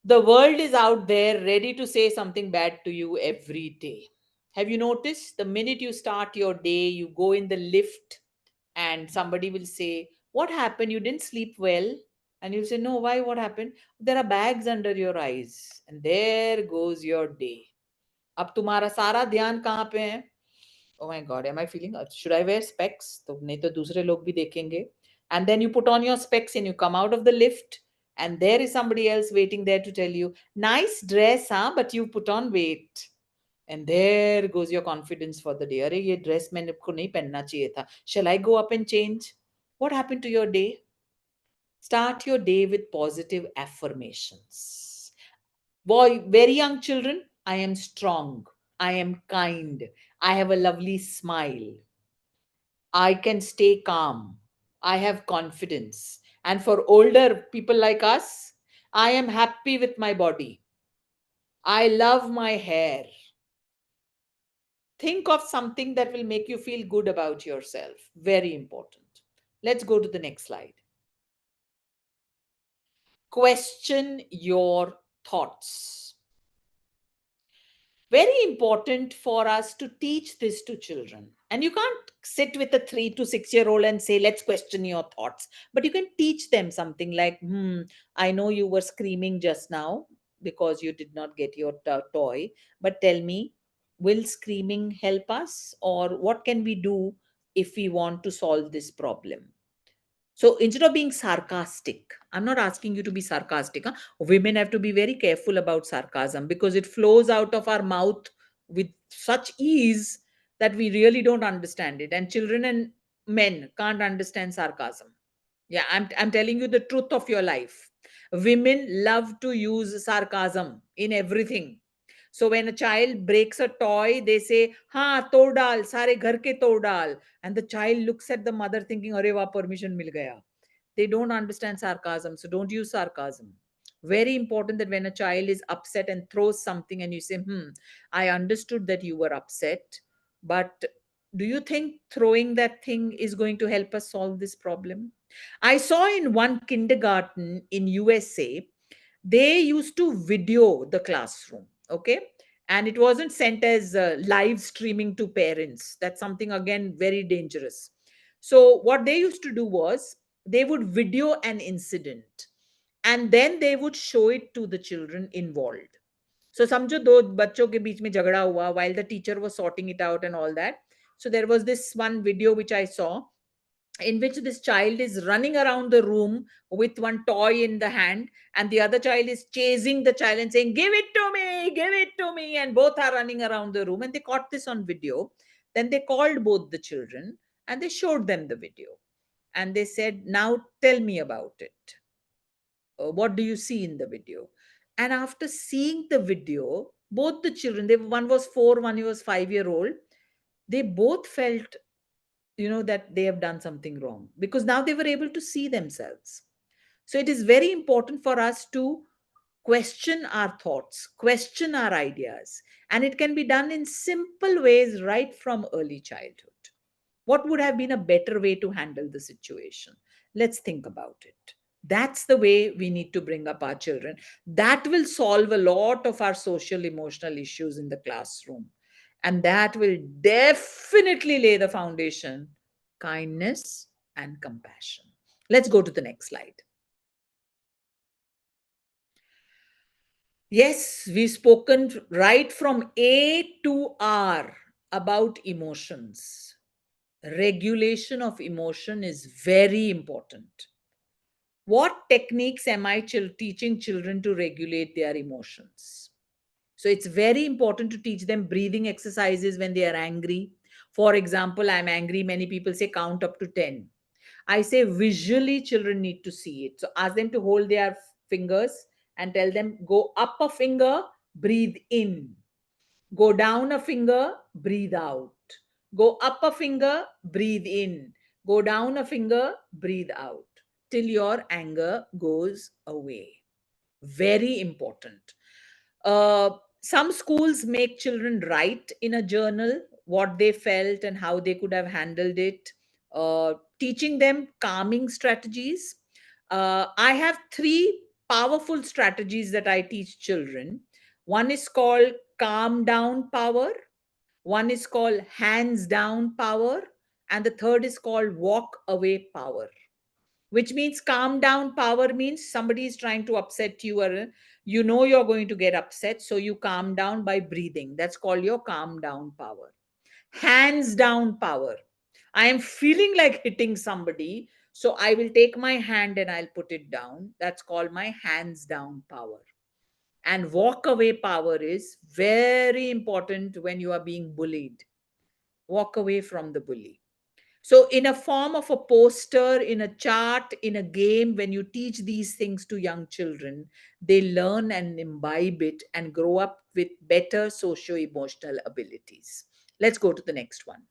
the world is out there ready to say something bad to you every day. Have you noticed the minute you start your day, you go in the lift and somebody will say, "What happened? You didn't sleep well." And you'll say, "No, why? What happened?" "There are bags under your eyes." And there goes your day. अब तुम्हारा सारा ध्यान कहाँ पे है? Oh my God, am I feeling? Should I wear specs? तो नहीं तो दूसरे लोग भी देखेंगे. And then you put on your specs and you come out of the lift, and there is somebody else waiting there to tell you, "Nice dress, huh? But you put on weight." And there goes your confidence for the day. अरे ये dress मैंने को नहीं पहनना चाहिए था. Shall I go up and change? What happened to your day? Start your day with positive affirmations. Boy, very young children, I am strong. I am kind. I have a lovely smile. I can stay calm. I have confidence. And for older people like us, I am happy with my body. I love my hair. Think of something that will make you feel good about yourself. Very important. Let's go to the next slide. Question your thoughts. Very important for us to teach this to children. And you can't sit with a 3 to 6 year old and say, "Let's question your thoughts." But you can teach them something like, "I know you were screaming just now because you did not get your toy, but tell me, will screaming help us? Or what can we do if we want to solve this problem?" So instead of being sarcastic, I'm not asking you to be sarcastic. Huh? Women have to be very careful about sarcasm because it flows out of our mouth with such ease that we really don't understand it. And children and men can't understand sarcasm. Yeah, I'm telling you the truth of your life. Women love to use sarcasm in everything. So when a child breaks a toy, they say, "Ha, tod dal, sare ghar ke tod dal." And the child looks at the mother thinking, "Arey wah, permission mil gaya." They don't understand sarcasm, so don't use sarcasm. Very important that when a child is upset and throws something and you say, "I understood that you were upset, but do you think throwing that thing is going to help us solve this problem?" I saw in one kindergarten in USA, they used to video the classroom, okay? And it wasn't sent as live streaming to parents. That's something, again, very dangerous. So what they used to do was they would video an incident and then they would show it to the children involved. So समझो दो बच्चों के बीच में झगड़ा हुआ while the teacher was sorting it out and all that. So there was this one video which I saw in which this child is running around the room with one toy in the hand, and the other child is chasing the child and saying, "Give it to me, give it to me." And both are running around the room, and they caught this on video. Then they called both the children and they showed them the video. And they said, "Now tell me about it. What do you see in the video?" And after seeing the video, both the children, one was 4, one was 5 year old, they both felt, that they have done something wrong because now they were able to see themselves. So it is very important for us to question our thoughts, question our ideas, and it can be done in simple ways right from early childhood. What would have been a better way to handle the situation? Let's think about it. That's the way we need to bring up our children. That will solve a lot of our social emotional issues in the classroom. And that will definitely lay the foundation: kindness and compassion. Let's go to the next slide. Yes, we've spoken right from A to R about emotions. Regulation of emotion is very important. What techniques am I teaching children to regulate their emotions? So it's very important to teach them breathing exercises when they are angry. For example, I'm angry. Many people say count up to 10. I say visually, children need to see it. So ask them to hold their fingers and tell them, "Go up a finger, breathe in. Go down a finger, breathe out. Go up a finger, breathe in. Go down a finger, breathe out till your anger goes away." Very important. Uh, some schools make children write in a journal what they felt and how they could have handled it, teaching them calming strategies. I have three powerful strategies that I teach children. One is called calm down power, one is called hands down power, and the third is called walk away power. Which means calm down power means somebody is trying to upset you, or you know you're going to get upset, so you calm down by breathing. That's called your calm down power. Hands down power. I am feeling like hitting somebody, so I will take my hand and I'll put it down. That's called my hands down power. And walk away power is very important when you are being bullied. Walk away from the bully. So, in a form of a poster, in a chart, in a game, when you teach these things to young children, they learn and imbibe it and grow up with better socio emotional abilities. Let's go to the next one.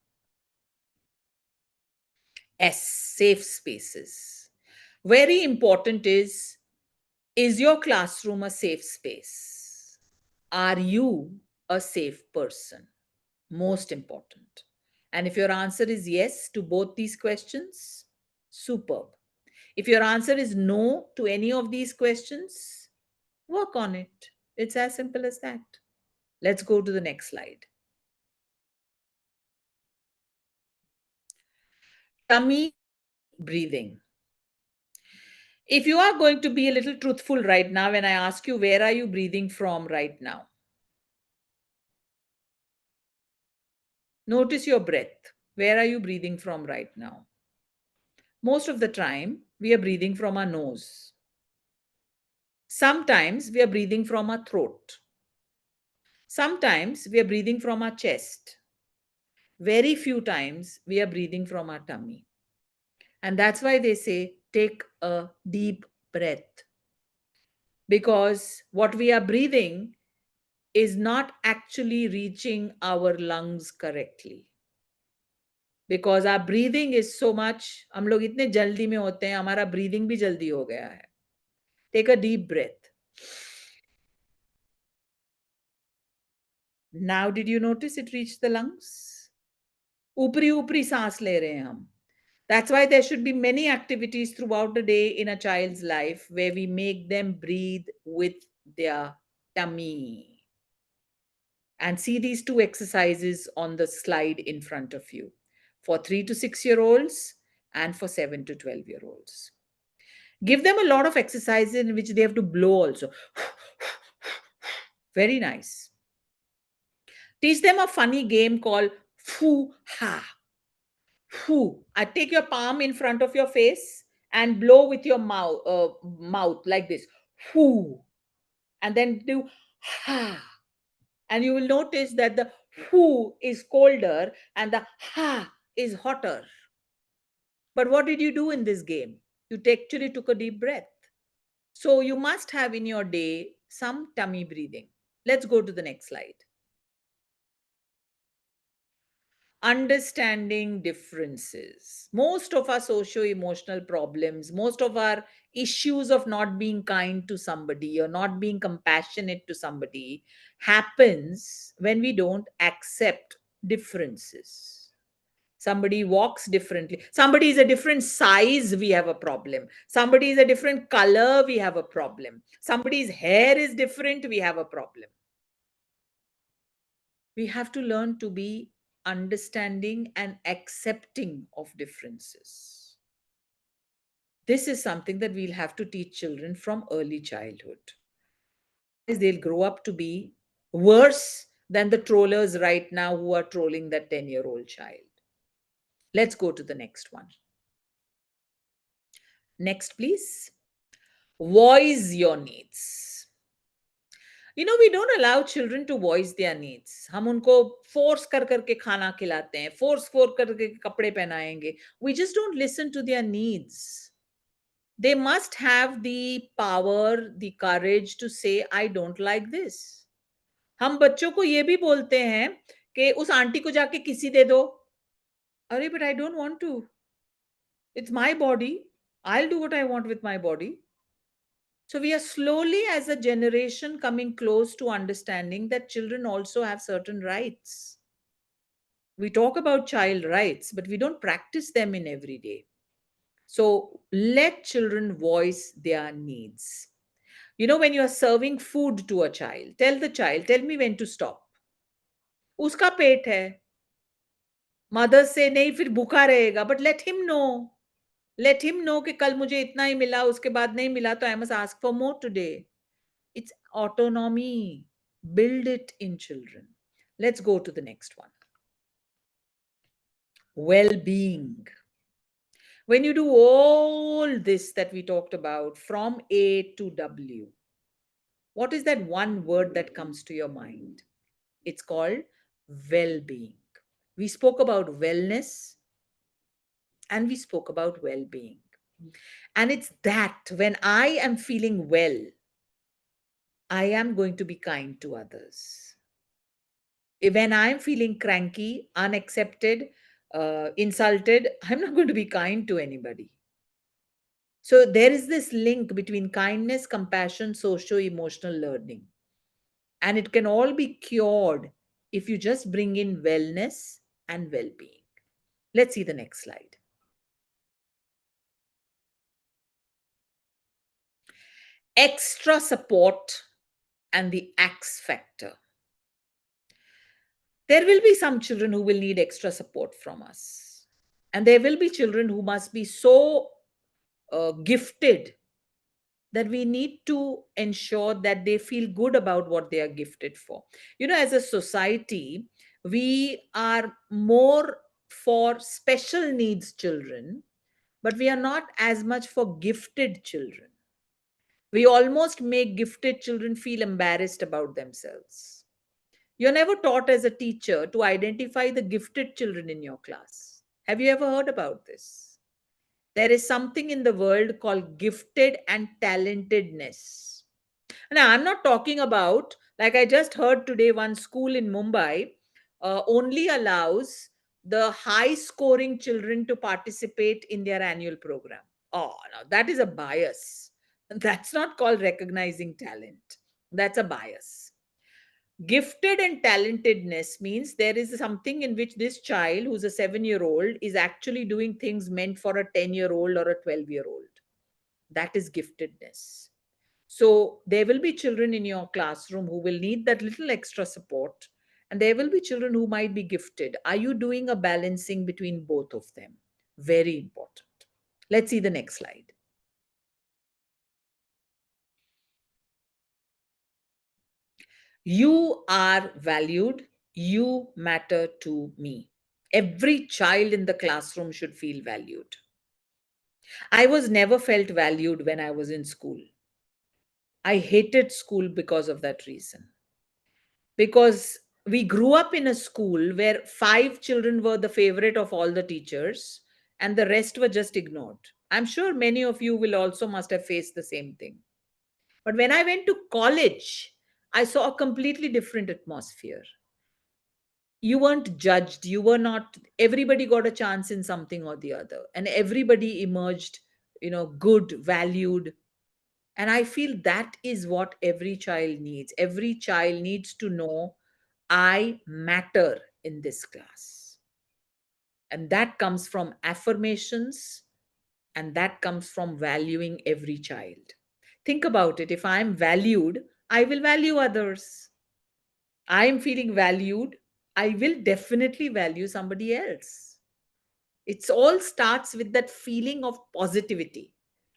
S, safe spaces. Very important is your classroom a safe space? Are you a safe person? Most important. And if your answer is yes to both these questions, superb. If your answer is no to any of these questions, work on it. It's as simple as that. Let's go to the next slide. Tummy breathing. If you are going to be a little truthful right now, when I ask you, where are you breathing from right now? Notice your breath. Where are you breathing from right now? Most of the time, we are breathing from our nose. Sometimes we are breathing from our throat. Sometimes we are breathing from our chest. Very few times we are breathing from our tummy. And that's why they say take a deep breath. Because what we are breathing is not actually reaching our lungs correctly. Because our breathing is so much, हम लोग इतने जल्दी में होते हैं, हमारा breathing भी जल्दी हो गया है. Take a deep breath. Now, did you notice it reached the lungs? ऊपरी ऊपरी सांस ले रहे हैं हम. That's why there should be many activities throughout the day in a child's life where we make them breathe with their tummy. And see these two exercises on the slide in front of you for 3 to 6-year-olds and for 7 to 12-year-olds. Give them a lot of exercises in which they have to blow also. Very nice. Teach them a funny game called Foo Ha. Foo. I take your palm in front of your face and blow with your mouth like this. Foo. And then do ha. And you will notice that the foo is colder and the ha is hotter. But what did you do in this game? You actually took a deep breath. So you must have in your day some tummy breathing. Let's go to the next slide. Understanding differences. Most of our socio emotional problems, most of our issues of not being kind to somebody or not being compassionate to somebody happens when we don't accept differences. Somebody walks differently. Somebody is a different size, we have a problem. Somebody is a different color, we have a problem. Somebody's hair is different, we have a problem. We have to learn to be understanding and accepting of differences. This is something that we'll have to teach children from early childhood. Otherwise, they'll grow up to be worse than the trollers right now who are trolling that 10-year-old child. Let's go to the next one. Next, please. Voice your needs. We don't allow children to voice their needs. हम उनको force कर करके खाना खिलाते हैं, force करके कपड़े पहनाएंगे. We just don't listen to their needs. They must have the power, the courage to say, I don't like this. हम बच्चों को ये भी बोलते हैं कि उस आंटी को जाके किसी दे दो. अरे, but I don't want to. It's my body. I'll do what I want with my body. So we are slowly, as a generation, coming close to understanding that children also have certain rights. We talk about child rights, but we don't practice them in every day. So let children voice their needs. When you are serving food to a child, tell the child, tell me when to stop. उसका पेट है, mother से नहीं फिर भूखा रहेगा, but let him no कि कल मुझे इतना ही मिला, उसके बाद नहीं मिला, तो I must ask for more today. It's autonomy. Build it in children. Let's go to the next one. Well-being. When you do all this that we talked about from A to W, what is that one word that comes to your mind? It's called well-being. We spoke about wellness and we spoke about well-being. And it's that when I am feeling well, I am going to be kind to others. When I'm feeling cranky, unaccepted, insulted, I'm not going to be kind to anybody. So there is this link between kindness, compassion, socio emotional learning. And it can all be cured if you just bring in wellness and well being. Let's see the next slide. Extra support and the X factor. There will be some children who will need extra support from us. And there will be children who must be so gifted that we need to ensure that they feel good about what they are gifted for. As a society, we are more for special needs children, but we are not as much for gifted children. We almost make gifted children feel embarrassed about themselves. You're never taught as a teacher to identify the gifted children in your class. Have you ever heard about this? There is something in the world called gifted and talentedness. Now, I'm not talking about, like I just heard today, one school in Mumbai only allows the high scoring children to participate in their annual program. Oh, now that is a bias. That's not called recognizing talent. That's a bias. Gifted and talentedness means there is something in which this child, who's a 7-year-old, is actually doing things meant for a 10-year-old or a 12-year-old. That is giftedness. So there will be children in your classroom who will need that little extra support, and there will be children who might be gifted. Are you doing a balancing between both of them? Very important. Let's see the next slide. You are valued. You matter to me. Every child in the classroom should feel valued. I was never felt valued when I was in school. I hated school because of that reason. Because we grew up in a school where 5 children were the favorite of all the teachers and the rest were just ignored. I'm sure many of you will also must have faced the same thing. But when I went to college, I saw a completely different atmosphere. You weren't judged. You were not, everybody got a chance in something or the other, and everybody emerged, good, valued. And I feel that is what every child needs. Every child needs to know I matter in this class. And that comes from affirmations, and that comes from valuing every child. Think about it. If I'm valued, I will value others. I am feeling valued, I will definitely value somebody else. It all starts with that feeling of positivity.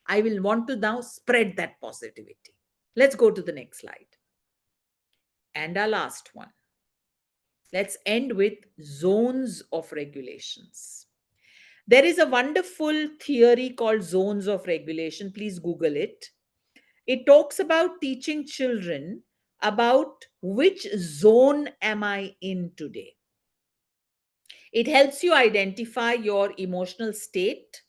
I will want to now spread that positivity. Let's go to the next slide. And our last one. Let's end with zones of regulations. There is a wonderful theory called zones of regulation. Please Google it. It talks about teaching children about which zone am I in today. It helps you identify your emotional state,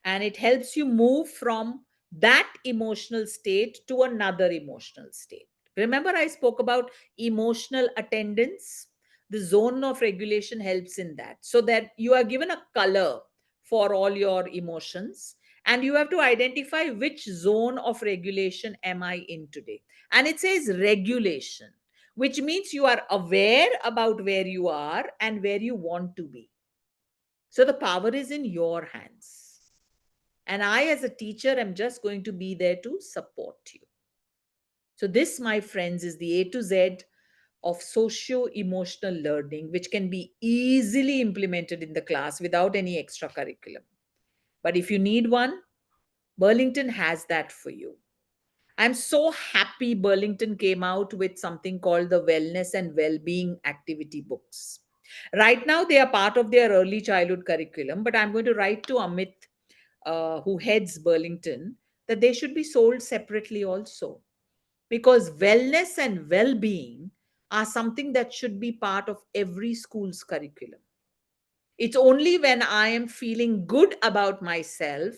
and it helps you move from that emotional state to another emotional state. Remember, I spoke about emotional attendance? The zone of regulation helps in that, so that you are given a color for all your emotions, and you have to identify which zone of regulation am I in today. And it says regulation, which means you are aware about where you are and where you want to be. So the power is in your hands. And I, as a teacher, am just going to be there to support you. So, this, my friends, is the A to Z of socio emotional learning, which can be easily implemented in the class without any extra curriculum. But if you need one, Burlington has that for you. I'm so happy Burlington came out with something called the Wellness and Wellbeing Activity Books. Right now, they are part of their early childhood curriculum, but I'm going to write to Amit, who heads Burlington, that they should be sold separately also, because wellness and well being are something that should be part of every school's curriculum. It's only when I am feeling good about myself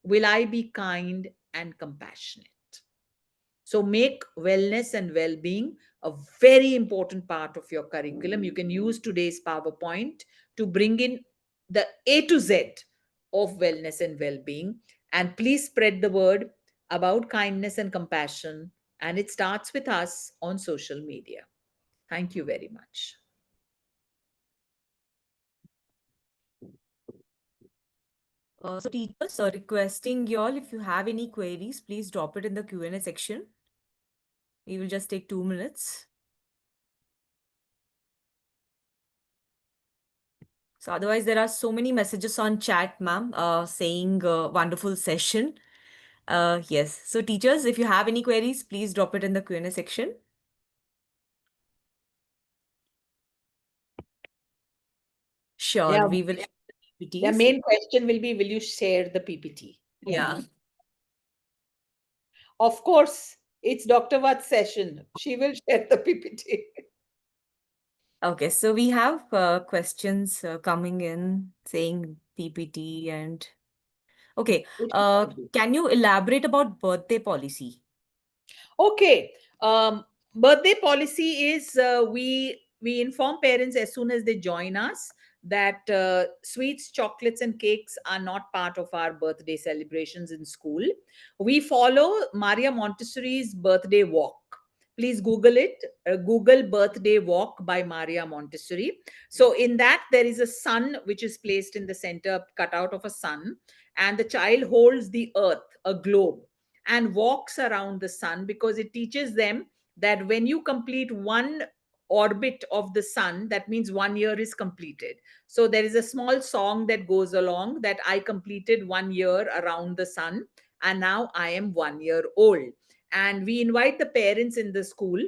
will I be kind and compassionate. So make wellness and well-being a very important part of your curriculum. You can use today's PowerPoint to bring in the A to Z of wellness and well-being. And please spread the word about kindness and compassion. And it starts with us on social media. Thank you very much. So teachers, requesting y'all, if you have any queries, please drop it in the Q&A section. We will just take 2 minutes. So otherwise, there are so many messages on chat, ma'am, saying wonderful session. Yes. So teachers, if you have any queries, please drop it in the Q&A section. Sure, Yeah, we will their PPTs. main question will be, will you share the PPT? Yeah. Of course, it's Dr. Vatt's session. She will share the PPT. Okay, so we have questions coming in saying PPT and okay. Which Can you elaborate about birthday policy? Okay. Birthday policy is, we inform parents as soon as they join us that sweets, chocolates, and cakes are not part of our birthday celebrations in school. We follow Maria Montessori's birthday walk. Please Google it. Google birthday walk by Maria Montessori. So in that there is a sun which is placed in the center, cut out of a sun, and the child holds the earth, a globe, and walks around the sun, because it teaches them that when you complete one orbit of the sun, that means 1 year is completed. So there is a small song that goes along that I completed 1 year around the sun, and now I am 1 year old. And we invite the parents in the school,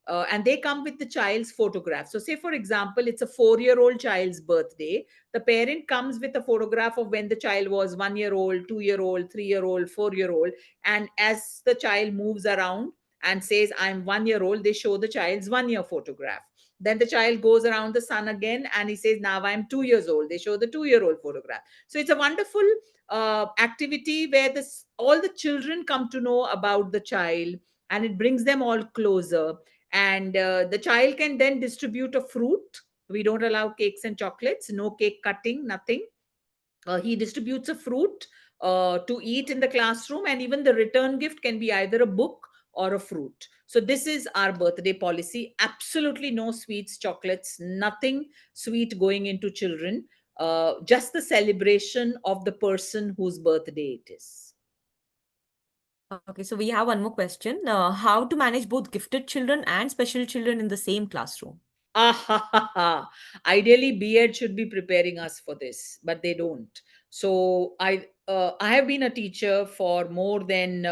and they come with the child's photograph. So say for example it's a 4 year old child's birthday, the parent comes with a photograph of when the child was 1 year old, 2 year old, 3 year old, 4 year old. And as the child moves around and says, I'm 1 year old, they show the child's 1 year photograph. Then the child goes around the sun again and he says, now I'm 2 years old. They show the 2 year old photograph. So it's a wonderful activity where all the children come to know about the child, and it brings them all closer. And the child can then distribute a fruit. We don't allow cakes and chocolates, no cake cutting, nothing. He distributes a fruit to eat in the classroom, and even the return gift can be either a book or a fruit. So this is our birthday policy. Absolutely no sweets, chocolates, nothing sweet going into children. Just the celebration of the person whose birthday it is. Okay, so we have one more question. How to manage both gifted children and special children in the same classroom? Ah, ha, ha, ha. Ideally, B.Ed should be preparing us for this, but they don't. So I have been a teacher for more than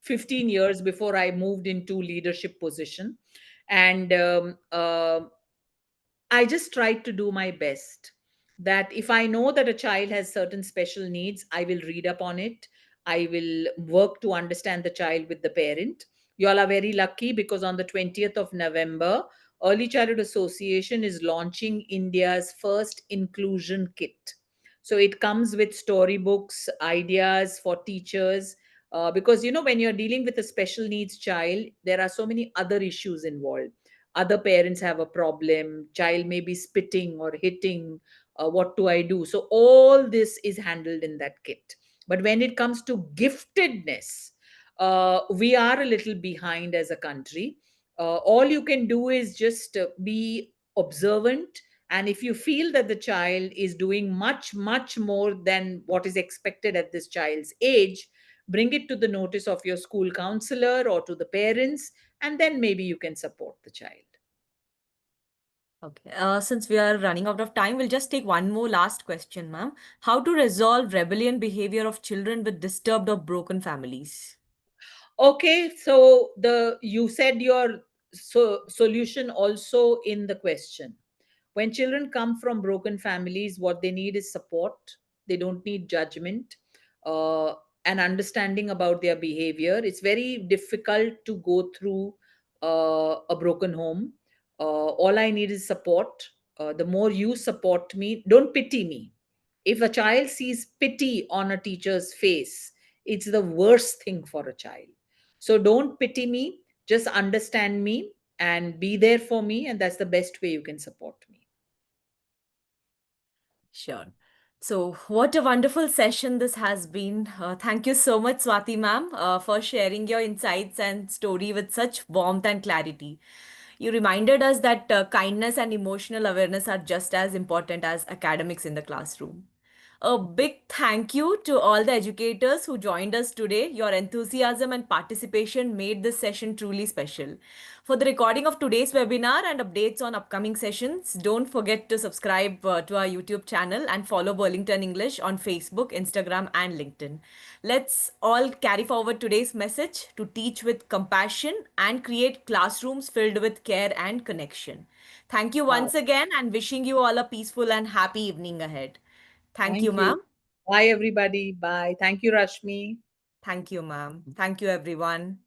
15 years before I moved into leadership position. And I just tried to do my best. That if I know that a child has certain special needs, I will read up on it. I will work to understand the child with the parent. You all are very lucky because on the 20th of November, Early Childhood Association is launching India's first inclusion kit. So it comes with storybooks, ideas for teachers, because when you're dealing with a special needs child, there are so many other issues involved. Other parents have a problem, child may be spitting or hitting. What do I do? So all this is handled in that kit. But when it comes to giftedness, we are a little behind as a country. All you can do is just be observant, and if you feel that the child is doing much more than what is expected at this child's age, bring it to the notice of your school counselor or to the parents, and then maybe you can support the child. Okay. Since we are running out of time, we'll just take one more last question, ma'am. How to resolve rebellion behavior of children with disturbed or broken families? Okay, so the you said your solution also in the question. When children come from broken families, what they need is support. They don't need judgment, uh, and understanding about their behavior. It's very difficult to go through a broken home. All I need is support. The more you support me, don't pity me. If a child sees pity on a teacher's face, it's the worst thing for a child. So don't pity me, just understand me and be there for me. And that's the best way you can support me. Sure. So, what a wonderful session this has been. Thank you so much, Swati ma'am, for sharing your insights and story with such warmth and clarity. You reminded us that kindness and emotional awareness are just as important as academics in the classroom. A big thank you to all the educators who joined us today. Your enthusiasm and participation made this session truly special. For the recording of today's webinar and updates on upcoming sessions, don't forget to subscribe to our YouTube channel and follow Burlington English on Facebook, Instagram, and LinkedIn. Let's all carry forward today's message to teach with compassion and create classrooms filled with care and connection. Thank you Wow. once again and wishing you all a peaceful and happy evening ahead. Thank you, Thank you. ma'am. Bye, everybody. Bye. Thank you, Rashmi. Thank you, ma'am. Thank you, everyone.